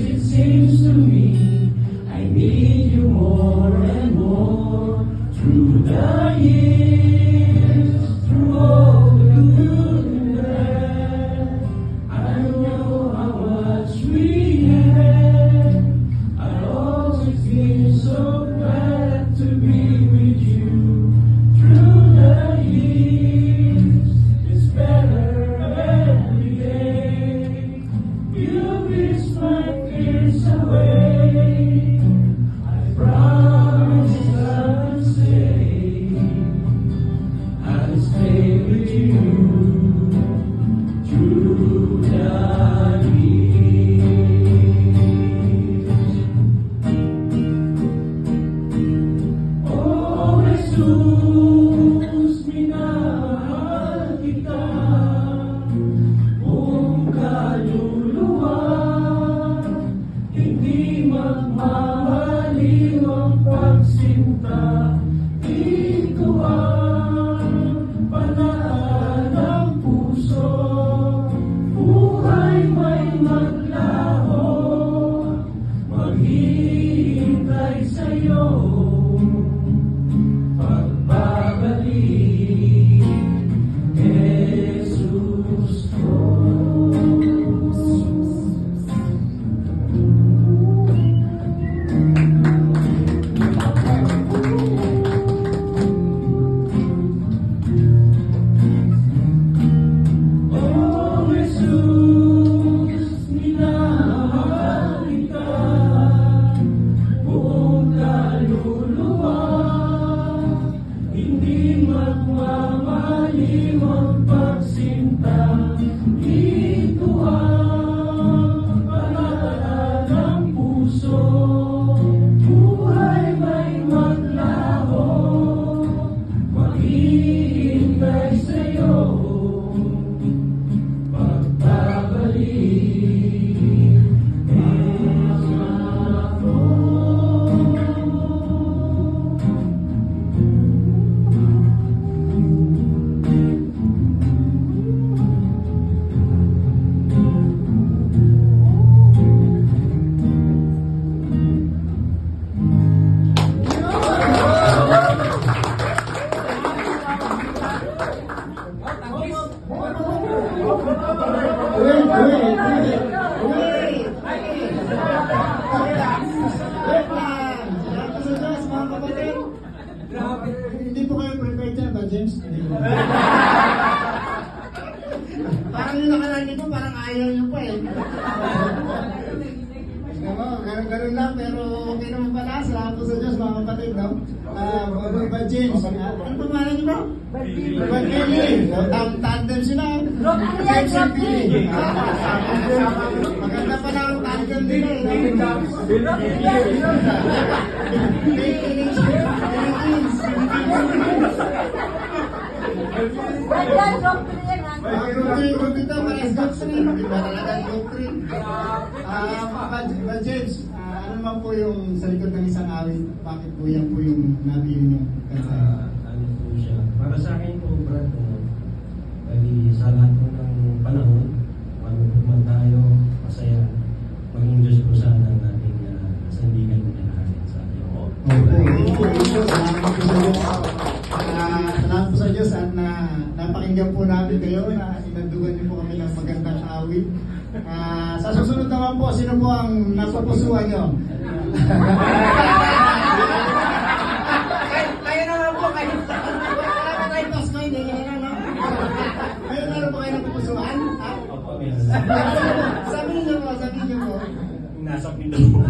it seems to me I need you more and more through the years, through all the good and bad. I know how much we had. I'll always be so glad to be with you through the years. It's better every day. You wish my fears away. I promise I'll stay with you through the years. Oh, Jesus, minahal kita. Buong kaluluwa, hindi magmamaliw ang pagsinta. Ito ang panahal ng puso. Buhay may maglaho, maghihintay sa'yo. Pagbabalik, Jesus ko. Oh, Jesus, minahal kita. Buong kaluluwa, hindi magmamaliw ang pagsinta. Ito ang panahal ng puso. Buhay may maglaho, maghihintay sa'yo. Pagbabalik, ako. Hindi po kayo prepared dyan ba, James? Parang yung nakalani po, parang ayaw nyo pa eh. Ganun lang, pero okay naman pala. Salamat po sa Diyos, mga kapatid, no? Ba James? Ano pa malang nyo ba? Badili. Tandem sila. James and Billy. Maganda pala ang tandem nila eh. Ayan, doctor yan ha. Kung dito, malas doctrine. Iba talaga ang doctrine. James, ano naman po yung sa likod ng isang awit? Bakit po yan po yung nabili nyo? Ano po siya? Para sa akin po, Brad, lagi sa lahat po ng panahon, ano po man tayo, masaya, maging Diyos po sana ang ating sandigan na natin sa ating o. Salamat po sa Diyos at napakinggan po natin kayo na inandugan niyo po kami ng magandang awit. Sa susunod naman po, sino po ang napupusuan niyo? Kayo naman po, kayo na po kayo napupusuan? Opo, meron. Sabihin niyo po. Nasa Mindoro.